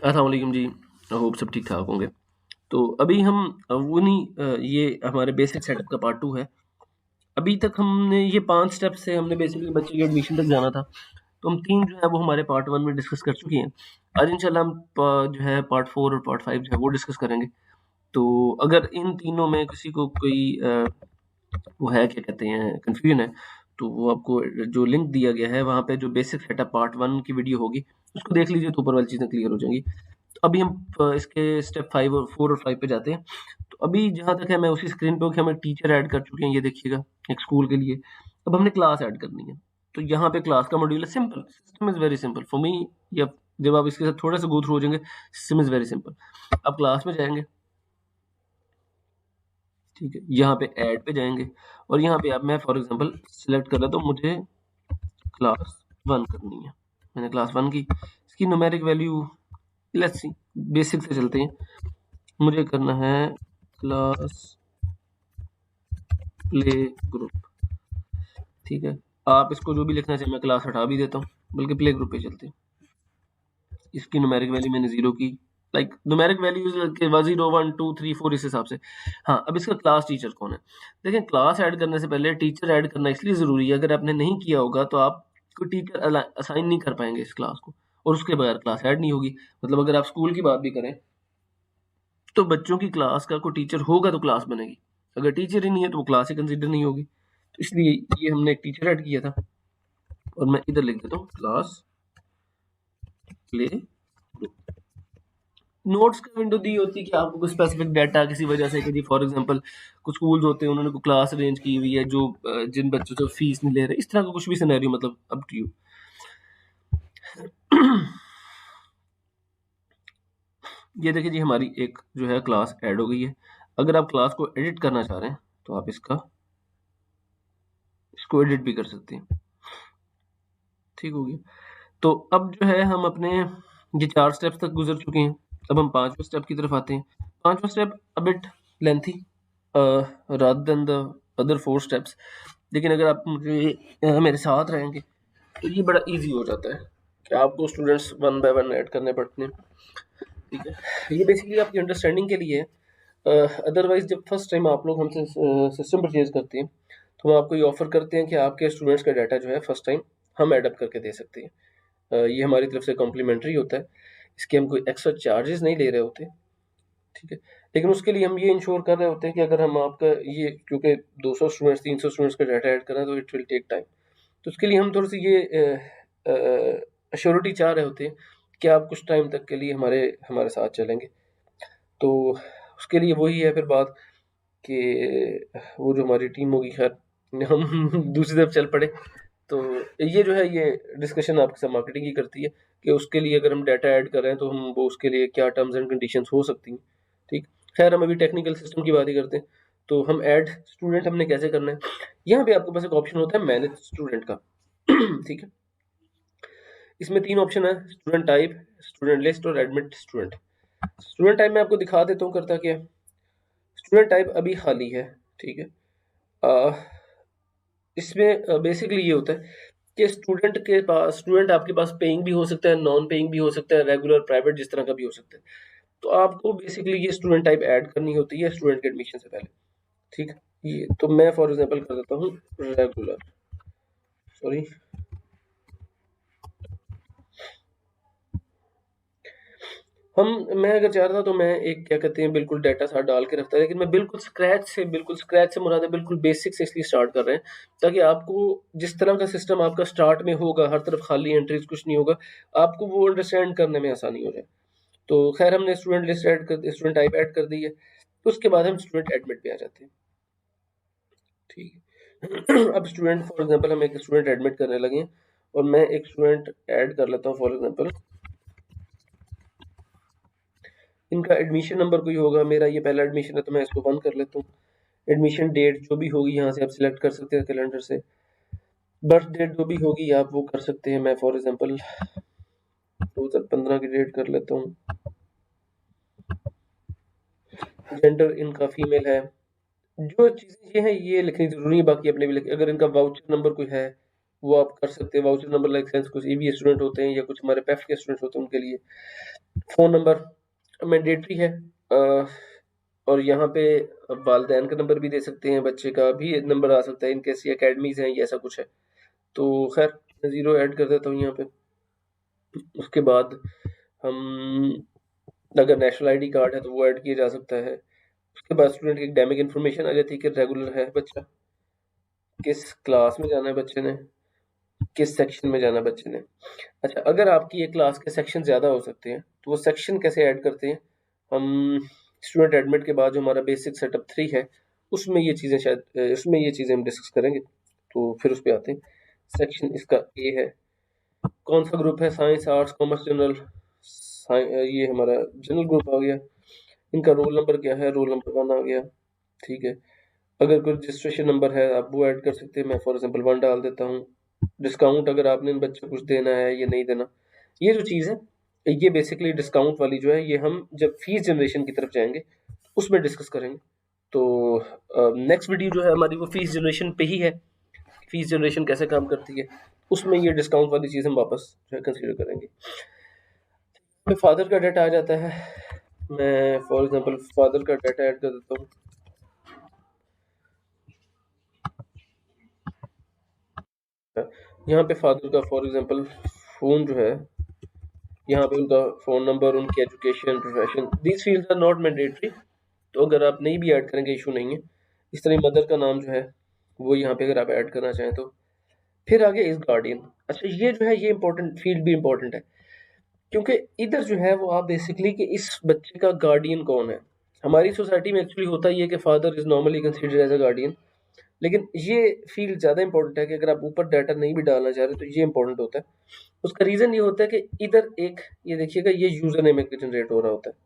अस्सलाम वालेकुम जी। होप सब ठीक ठाक होंगे। तो अभी हम ये हमारे बेसिक सेटअप का पार्ट 2 है। अभी तक हमने ये 5 स्टेप से हमने बेसिकली बच्चे की एडमिशन तक जाना था। तो हम 3 जो है वो हमारे पार्ट 1 में डिस्कस कर चुके हैं। आज इंशाल्लाह हम जो है पार्ट 4 और पार्ट 5 जो है वो डिस्कस करेंगे। तो अगर इन तीनों में किसी को कोई वो है क्या कहते हैं कन्फ्यूजन है, तो वो आपको जो लिंक दिया गया है वहाँ पे जो बेसिक सेटअप पार्ट 1 की वीडियो होगी, उसको देख लीजिए तो ऊपर वाली चीज़ें क्लियर हो जाएँगी। तो अभी हम इसके स्टेप 5 और 4 और 5 पे जाते हैं। तो अभी जहाँ तक है मैं उसी स्क्रीन पे हूँ कि हम एक टीचर ऐड कर चुके हैं, ये देखिएगा, एक स्कूल के लिए। अब हमने क्लास ऐड करनी है। तो यहाँ पे क्लास का मॉड्यूल है simple, system is very simple for me. या जब आप इसके साथ थोड़ा-सा गो थ्रू हो जाएँगे, सिस्टम इज़ वेरी सिंपल। आप क्लास में जाएँगे, ठीक है? यहाँ पे ऐड पे जाएँगे और यहाँ पे आप मैं फॉर एग्ज़ाम्पल सिलेक्ट कर लेता हूँ, मुझे क्लास 1 करनी है। मैंने क्लास 1 की, इसकी numeric value let's see, basic से चलते हैं। मुझे करना है क्लास प्ले ग्रुप, ठीक है? आप इसको जो भी लिखना चाहिए मैं क्लास हटा भी देता हूँ, बल्कि प्ले ग्रुप पे चलते हैं। इसकी न्यूमेरिक वैल्यू मैंने 0 की, लाइक न्यूमेरिक वैल्यूज़ के 0, 1, 2, 3, 4 इस हिसाब से। हाँ, अब इसका क्लास टीचर कौन है? देखें, क्लास ऐड करने से पहले टीचर ऐड करना इसलिए ज़रूरी है, अगर आपने नहीं किया होगा तो आप कोई टीचर असाइन नहीं कर पाएँगे इस क्लास को और उसके बगैर क्लास ऐड नहीं होगी। मतलब अगर आप स्कूल की बात भी करें, तो बच्चों की क्लास का कोई टीचर होगा तो क्लास बनेगी। अगर टीचर ही नहीं है तो वो क्लास ही कंसीडर नहीं होगी। तो इसलिए ये हमने एक टीचर ऐड किया था और मैं इधर लिख देता हूँ क्लास प्ले ग्रुप। नोट्स का विंडो दी होती है कि आपको कोई स्पेसिफिक डाटा किसी वजह से कि जी फॉर एग्जांपल कुछ स्कूल्स होते हैं उन्होंने कोई क्लास अरेंज की हुई है जो जिन बच्चों से फीस नहीं ले रहे, इस तरह का कुछ भी सिनेरियो, मतलब अप टू यू। ये देखिए जी, हमारी एक जो है क्लास ऐड हो गई है। अगर आप क्लास को एडिट करना चाह रहे हैं तो आप इसको एडिट भी कर सकते हैं। ठीक हो गया। तो अब जो है हम अपने ये 4 स्टेप्स तक गुज़र चुके हैं। अब हम 5वें स्टेप की तरफ आते हैं। 5वां step a bit lengthy rather than the other 4 steps. लेकिन अगर आप मेरे साथ रहेंगे तो ये बड़ा ईज़ी हो जाता है कि आपको स्टूडेंट्स 1 बाय 1 ऐड करने पड़ते हैं। ठीक है? ये बेसिकली आपकी अंडरस्टैंडिंग के लिए है। अदरवाइज़ जब फर्स्ट टाइम आप लोग हमसे सिस्टम परचेज़ करते हैं, तो हम आपको ये ऑफ़र करते हैं कि आपके स्टूडेंट्स का डाटा जो है फर्स्ट टाइम हम ऐड अप करके दे सकते हैं। ये हमारी तरफ से कॉम्प्लीमेंट्री होता है। इसके हम कोई एक्स्ट्रा चार्जेस नहीं ले रहे होते, ठीक है? लेकिन उसके लिए हम ये इंश्योर कर रहे होते हैं कि अगर हम आपका ये, क्योंकि 200 स्टूडेंट्स 300 स्टूडेंट्स का डाटा ऐड कर रहे हैं तो इट विल टेक टाइम। तो उसके लिए हम थोड़ी-सी ये एश्योरिटी चाह रहे होते हैं कि आप कुछ टाइम तक के लिए हमारे हमारे साथ चलेंगे। तो उसके लिए वही है फिर बात कि वो जो हमारी टीम होगी, खैर हम दूसरी तरफ चल पड़े। तो ये जो है ये डिस्कशन आपके साथ मार्केटिंग की करती है कि उसके लिए अगर हम डाटा ऐड कर रहे हैं तो हम वो उसके लिए क्या टर्म्स एंड कंडीशंस हो सकती हैं, ठीक। खैर हम अभी टेक्निकल सिस्टम की बात ही करते हैं। तो हम ऐड स्टूडेंट हमने कैसे करना है, यहाँ पे आपके पास एक ऑप्शन होता है मैनेज स्टूडेंट का। ठीक है, इसमें 3 ऑप्शन है, स्टूडेंट टाइप, स्टूडेंट लिस्ट और एडमिट स्टूडेंट। स्टूडेंट टाइप मैं आपको दिखा देता हूँ करता क्या है। स्टूडेंट टाइप अभी खाली है, ठीक है। अ, इसमें बेसिकली ये होता है कि स्टूडेंट आपके पास पेइंग भी हो सकता है, नॉन पेइंग भी हो सकता है, रेगुलर, प्राइवेट, जिस तरह का भी हो सकता है। तो आपको बेसिकली ये स्टूडेंट टाइप ऐड करनी होती है स्टूडेंट के एडमिशन से पहले, ठीक है। ये तो मैं फॉर एग्जांपल कर देता हूँ रेगुलर, सॉरी, मैं अगर चाहता तो मैं एक क्या कहते हैं बिल्कुल डाटा सा डाल के रखता, लेकिन मैं बिल्कुल स्क्रैच से मुराद है बिल्कुल बेसिक से इसलिए स्टार्ट कर रहे हैं ताकि आपको जिस तरह का सिस्टम आपका स्टार्ट में होगा, हर तरफ खाली एंट्रीज कुछ नहीं होगा, आपको वो अंडरस्टैंड करने में आसानी हो जाए। तो खैर हमने स्टूडेंट टाइप ऐड कर दी है। तो उसके बाद हम स्टूडेंट एडमिट पे आ जाते हैं, ठीक है। अब स्टूडेंट फॉर एग्जांपल हम एक स्टूडेंट एडमिट करने लगे हैं और मैं एक स्टूडेंट ऐड कर लेता हूँ फॉर एग्जांपल, इनका एडमिशन नंबर कोई होगा, मेरा ये पहला एडमिशन है तो मैं इसको बंद कर लेता हूँ। एडमिशन डेट जो भी होगी यहाँ से आप सिलेक्ट कर सकते हैं कैलेंडर से। बर्थ डेट जो भी होगी आप वो कर सकते हैं। मैं फॉर एग्जांपल 2015 की डेट कर लेता हूँ। जेंडर इनका फीमेल है। जो चीज़ें ये हैं ये लिखनी ज़रूरी है, बाकी अपने भी लिख, अगर इनका वाउचर नंबर कोई है वो आप कर सकते हैं। वाउचर नंबर लाइक सेंस कुछ ईवीएस स्टूडेंट होते हैं या कुछ हमारे पेफ्ट के स्टूडेंट्स होते हैं उनके लिए। फ़ोन नंबर मैंडेटरी है, और यहाँ पे वालिदैन का नंबर भी दे सकते हैं, बच्चे का भी नंबर आ सकता है इन केस ये अकेडमीज़ हैं या ऐसा कुछ है। तो खैर मैं 0 ऐड कर देता हूँ यहाँ पे। उसके बाद हम अगर नेशनल आईडी कार्ड है तो वो ऐड किया जा सकता है। उसके बाद स्टूडेंट की एकेडमिक इन्फॉर्मेशन आ जाती है कि रेगुलर है बच्चा, किस क्लास में जाना है बच्चे ने, किस सेक्शन में जाना है बच्चे ने। अच्छा, अगर आपकी एक क्लास के सेक्शन ज़्यादा हो सकते हैं तो वो सेक्शन कैसे ऐड करते हैं हम स्टूडेंट एडमिट के बाद जो हमारा बेसिक सेटअप 3 है उसमें ये चीज़ें शायद उसमें ये चीज़ें हम डिस्कस करेंगे। तो फिर उस पे आते हैं। सेक्शन इसका ए है, कौन सा ग्रुप है, साइंस आर्ट्स कॉमर्स जनरल। ये हमारा जनरल ग्रुप आ गया। इनका रोल नंबर क्या है, रोल नंबर 1 आ गया। ठीक है, अगर कोई रजिस्ट्रेशन नंबर है आप वो ऐड कर सकते हैं, मैं फॉर एग्जांपल 1 डाल देता हूँ। डिस्काउंट अगर आपने इन बच्चों को कुछ देना है या नहीं देना, ये जो चीज़ है ये बेसिकली डिस्काउंट वाली जो है ये हम जब फीस जनरेशन की तरफ जाएंगे उसमें डिस्कस करेंगे। तो नेक्स्ट वीडियो जो है हमारी वो फीस जनरेशन पे ही है, फीस जनरेशन कैसे काम करती है, उसमें ये डिस्काउंट वाली चीज़ हम वापस जो है कंसिडर करेंगे। फिर फादर का डाटा आ जाता है, मैं फॉर एग्जांपल फादर का डाटा ऐड कर देता हूँ। यहाँ पे फादर का फॉर एग्जांपल फ़ोन जो है, यहाँ पे उनका फ़ोन नंबर, उनकी education, profession, these fields are not mandatory. तो अगर आप नहीं भी ऐड करेंगे इशू नहीं है। इस तरह मदर का नाम जो है वो यहाँ पे अगर आप ऐड करना चाहें तो। फिर आगे इस गार्डियन। अच्छा, ये जो है ये इंपॉर्टेंट फील्ड भी इंपॉर्टेंट है, क्योंकि इधर जो है वो आप बेसिकली कि इस बच्चे का गार्डियन कौन है। हमारी सोसाइटी में एक्चुअली होता ही है कि father is normally considered as a guardian, लेकिन ये फील्ड ज़्यादा इंपॉर्टेंट है कि अगर आप ऊपर डाटा नहीं भी डालना चाह रहे तो ये इंपॉर्टेंट होता है। उसका रीज़न ये होता है कि इधर एक ये देखिएगा ये यूज़र नेम एक जनरेट हो रहा होता है।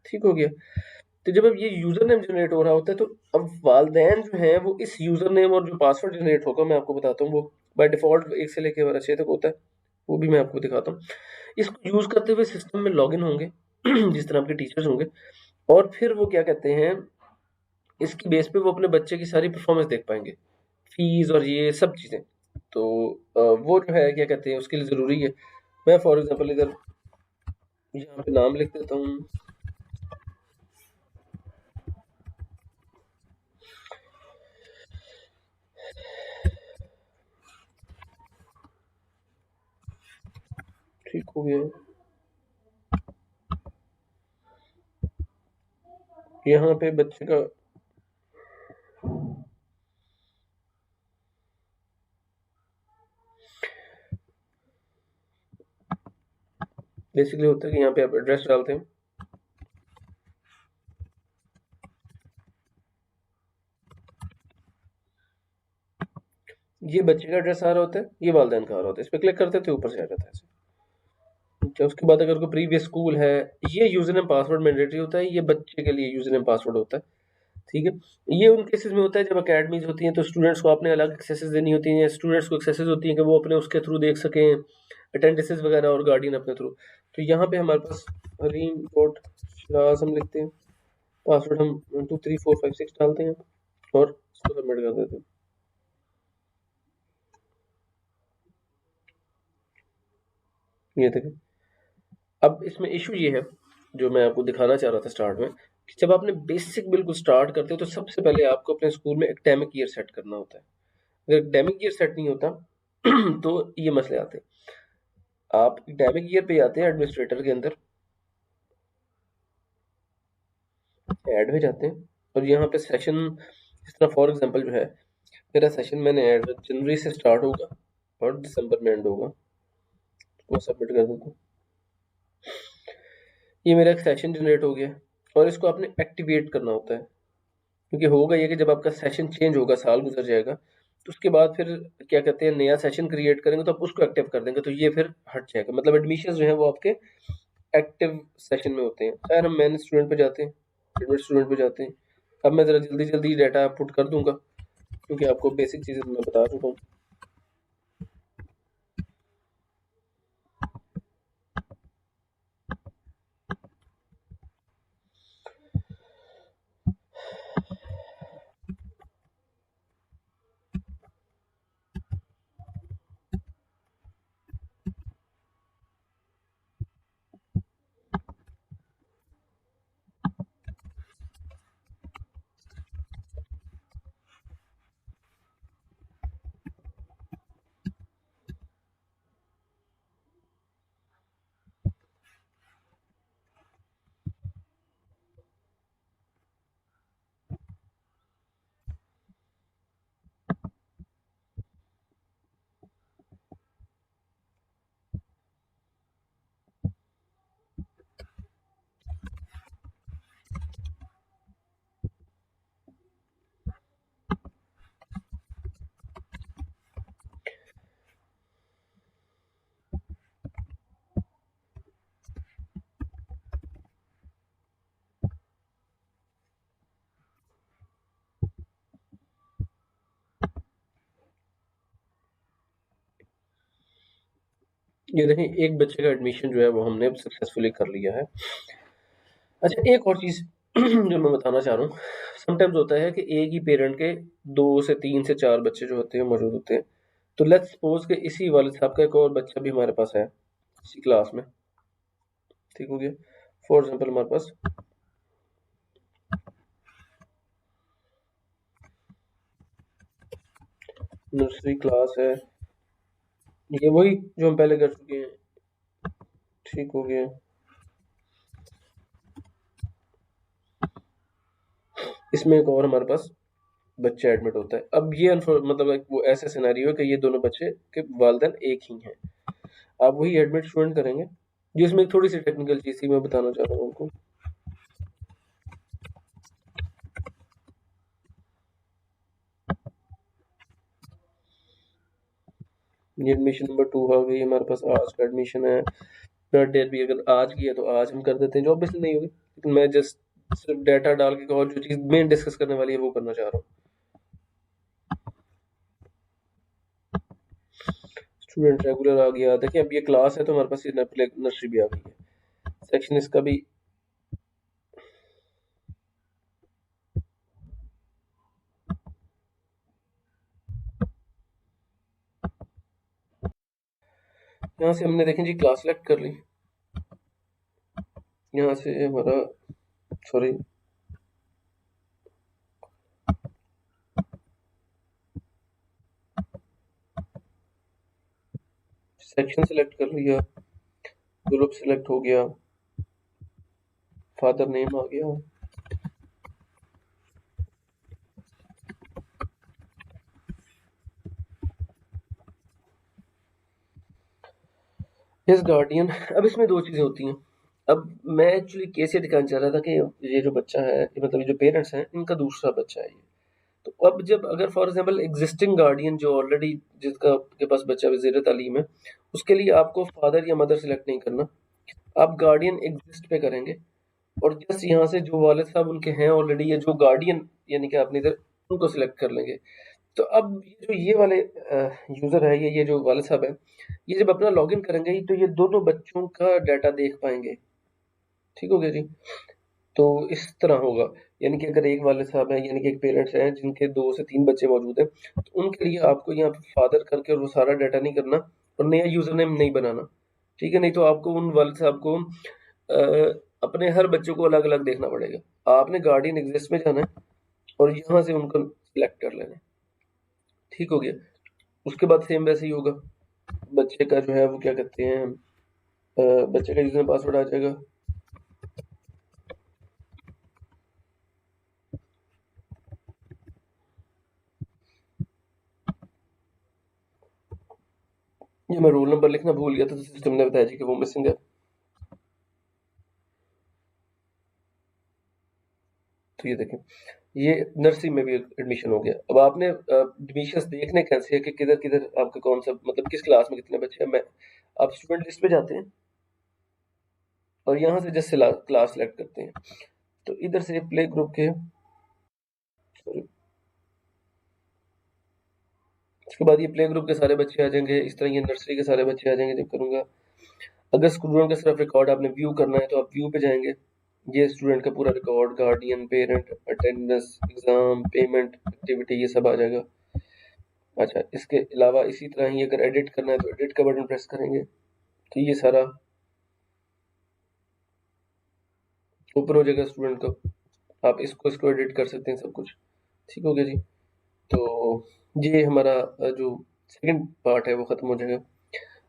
ठीक हो गया। तो जब अब ये यूज़र नेम जनरेट हो रहा होता है तो अब वालिदैन जो हैं वो इस यूज़र नेम और जो पासवर्ड जनरेट होगा मैं आपको बताता हूँ, वो बाय डिफ़ॉल्ट 1 से लेके 12 तक होता है। वो भी मैं आपको दिखाता हूँ। इसको यूज़ करते हुए सिस्टम में लॉगिन होंगे जिस तरह आपके टीचर्स होंगे, और फिर वो क्या कहते हैं, इसकी बेस पे वो अपने बच्चे की सारी परफॉर्मेंस देख पाएँगे, फ़ीस और ये सब चीज़ें। तो वो जो है क्या कहते हैं उसके लिए ज़रूरी है। मैं फॉर एग्ज़ाम्पल इधर यहाँ पे नाम लिख देता हूँ। ठीक हो गया। यहाँ पे बच्चे का बेसिकली होता है कि यहाँ पे आप एड्रेस डालते हैं। ये बच्चे का एड्रेस आ रहा होता है, ये वालिदैन का आ रहा होता है। इस पे क्लिक करते हैं तो ऊपर से आ जाता है ऐसे। ठीक है, उसके बाद अगर कोई प्रीवियस स्कूल है, ये यूज़र नेम पासवर्ड मैंडेटरी होता है, ये बच्चे के लिए यूज़र नेम पासवर्ड होता है। ठीक है, ये उन केसेस में होता है जब अकेडमीज होती हैं तो स्टूडेंट्स को आपने अलग एक्सेसेस देनी होती हैं, स्टूडेंट्स को एक्सेसेस होती हैं कि वो अपने उसके थ्रू देख सकें, अटेंडेंसेस वगैरह, और गार्डियन अपने थ्रू। तो यहाँ पे हमारे पास हरीम डॉट शिराज हम लिखते हैं, पासवर्ड हम 1 2 3 4 5 6 डालते हैं और इसको सबमिट कर देते हैं। ये देखें। अब इसमें इशू ये है जो मैं आपको दिखाना चाह रहा था स्टार्ट में, कि जब आपने बेसिक बिल्कुल स्टार्ट करते हो तो सबसे पहले आपको अपने स्कूल में एकेडमिक ईयर सेट करना होता है। अगर एकेडमिक ईयर सेट नहीं होता तो ये मसले आते हैं। आप एकेडमिक ईयर पे आते हैं, एडमिनिस्ट्रेटर के अंदर ऐड में जाते हैं, और यहाँ पे सेशन इस तरह फॉर एग्जांपल जो है मेरा सेशन मैंने ऐड जनवरी से स्टार्ट होगा और दिसंबर में एंड होगा, वो सबमिट कर देता हूँ। ये मेरा एक सेशन जनरेट हो गया, और इसको आपने एक्टिवेट करना होता है, क्योंकि होगा ये कि जब आपका सेशन चेंज होगा, साल गुजर जाएगा, तो उसके बाद फिर क्या कहते हैं नया सेशन क्रिएट करेंगे तो आप उसको एक्टिव कर देंगे तो ये फिर हट जाएगा। मतलब एडमिशन जो है वो आपके एक्टिव सेशन में होते हैं। खैर हम मेन स्टूडेंट पे जाते हैं, एडमिट स्टूडेंट पे जाते हैं। अब मैं ज़रा जल्दी जल्दी डाटा पुट कर दूंगा क्योंकि आपको बेसिक चीज़ें मैं बता चुका हूँ। ये देखें एक बच्चे का एडमिशन जो है वो हमने सक्सेसफुली कर लिया है। अच्छा, एक और चीज़ जो मैं बताना चाह रहा हूँ, समटाइम्स होता है कि एक ही पेरेंट के 2 से 3 से 4 बच्चे जो होते हैं मौजूद होते हैं। तो लेट्स सपोज़ कि इसी वालिद साहब का एक और बच्चा भी हमारे पास है, इसी क्लास में, ठीक हो गया? फॉर एग्ज़ाम्पल हमारे पास नर्सरी क्लास है, ये वही जो हम पहले कर चुके हैं, ठीक हो गया। इसमें एक और हमारे पास बच्चा एडमिट होता है। अब ये मतलब एक वो ऐसा सिनेरियो है कि ये दोनों बच्चे के वालिदैन एक ही हैं। आप वही एडमिट स्टूडेंट करेंगे, जिसमें एक थोड़ी-सी टेक्निकल चीज़ थी मैं बताना चाह रहा हूँ आपको। ये एडमिशन नंबर 2 आ गई हमारे पास, आज का एडमिशन है। ब्लड डेट भी अगर आज की है तो आज हम कर देते हैं, जो ऑब्वियसली नहीं होगी, लेकिन मैं जस्ट सिर्फ डाटा डाल के और जो चीज़ मेन डिस्कस करने वाली है वो करना चाह रहा हूँ। स्टूडेंट रेगुलर आ गया, देखिए अब ये क्लास है तो हमारे पास ये नर्सरी भी आ गई है। सेक्शन इसका भी यहाँ से हमने देखें जी क्लास सेलेक्ट कर ली। यहाँ से हमारा सॉरी सेक्शन सेलेक्ट कर लिया, ग्रुप सेलेक्ट हो गया, फादर नेम आ गया। हिज गार्डियन, अब इसमें दो चीज़ें होती हैं। अब मैं एक्चुअली केस ये दिखाना चाह रहा था कि ये जो बच्चा है, मतलब ये जो पेरेंट्स हैं, इनका दूसरा बच्चा है ये। तो अब जब अगर फॉर एग्जांपल एग्जिस्टिंग गार्डियन जो ऑलरेडी जिसका के पास बच्चा वज़ीर तालीम है, उसके लिए आपको फादर या मदर सेलेक्ट नहीं करना। आप गार्डियन एग्जिस्ट पे करेंगे और जस्ट यहाँ से जो वालिद साहब उनके हैं ऑलरेडी, या जो गार्डियन यानी कि आपने इधर उनको सिलेक्ट कर लेंगे। तो अब ये वाले यूज़र है, ये जो वालिद साहब है, ये जब अपना लॉगिन करेंगे तो ये दोनों बच्चों का डाटा देख पाएंगे। ठीक हो गया जी। तो इस तरह होगा, यानी कि अगर एक वालिद साहब हैं, यानी कि एक पेरेंट्स हैं जिनके 2 से 3 बच्चे मौजूद हैं, तो उनके लिए आपको यहाँ पे फादर करके और वो सारा डाटा नहीं करना और नया यूज़र नेम नहीं बनाना, ठीक है? नहीं तो आपको उन वालिद साहब को अपने हर बच्चों को अलग-अलग देखना पड़ेगा। आपने गार्डियन एग्जिस्ट में जाना है और यहाँ से उनको सिलेक्ट कर लेना है, ठीक हो गया? उसके बाद सेम वैसे ही होगा, बच्चे का जो है वो क्या कहते हैं, बच्चे का यूज़र पासवर्ड आ जाएगा। ये मैं रोल नंबर लिखना भूल गया था, तो सिस्टम ने बताया जी कि वो मिसिंग है। तो ये देखें, ये नर्सरी में भी एडमिशन हो गया। अब आपने एडमिशंस देखने कैसे है कि किधर-किधर आपका कौन सा, मतलब किस क्लास में कितने बच्चे हैं। मैं आप स्टूडेंट लिस्ट पे जाते हैं और यहाँ से जस्ट क्लास सेलेक्ट करते हैं। तो इधर से प्ले ग्रुप के, सॉरी, उसके बाद ये प्ले ग्रुप के सारे बच्चे आ जाएंगे। इस तरह ये नर्सरी के सारे बच्चे आ जाएंगे जब करूँगा। अगर स्टूडेंट का सिर्फ रिकॉर्ड आपने व्यू करना है तो आप व्यू पे जाएंगे। ये स्टूडेंट का पूरा record, guardian, parent, attendance, exam, payment, activity, ये सब आ जाएगा। अच्छा, इसके अलावा इसी तरह ही अगर एडिट करना है तो एडिट का बटन प्रेस करेंगे तो ये सारा ऊपर हो जाएगा स्टूडेंट का। आप इसको एडिट कर सकते हैं सब कुछ, ठीक हो गया जी। तो ये हमारा जो सेकंड पार्ट है वो खत्म हो जाएगा।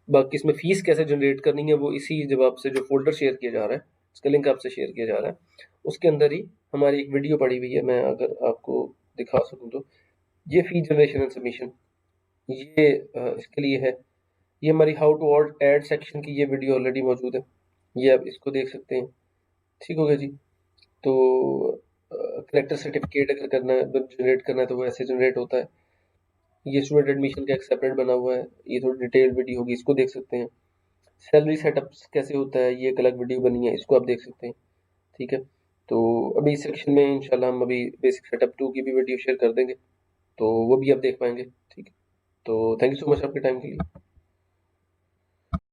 बाकी इसमें फीस कैसे जनरेट करनी है वो इसी जब आपसे जो फोल्डर शेयर किया जा रहा है, इसका लिंक आपसे शेयर किया जा रहा है, उसके अंदर ही हमारी एक वीडियो पड़ी हुई है। मैं अगर आपको दिखा सकूँ तो ये फी जनरेशन एंड सबमिशन, ये इसके लिए है। ये हमारी हाउ टू ऐड सेक्शन की ये वीडियो ऑलरेडी मौजूद है, ये आप इसको देख सकते हैं, ठीक हो गया जी। तो करेक्टर सर्टिफिकेट अगर करना है, जनरेट करना है तो वो ऐसे जनरेट होता है। ये स्टूडेंट एडमिशन का एक सेपरेट बना हुआ है, ये थोड़ी डिटेल वीडियो होगी, इसको देख सकते हैं। सैलरी सेटअप कैसे होता है, ये एक अलग वीडियो बनी है, इसको आप देख सकते हैं, ठीक है। तो अभी इस सेक्शन में इंशाल्लाह हम अभी बेसिक सेटअप 2 की भी वीडियो शेयर कर देंगे, तो वो भी आप देख पाएंगे, ठीक है। तो थैंक यू सो मच आपके टाइम के लिए।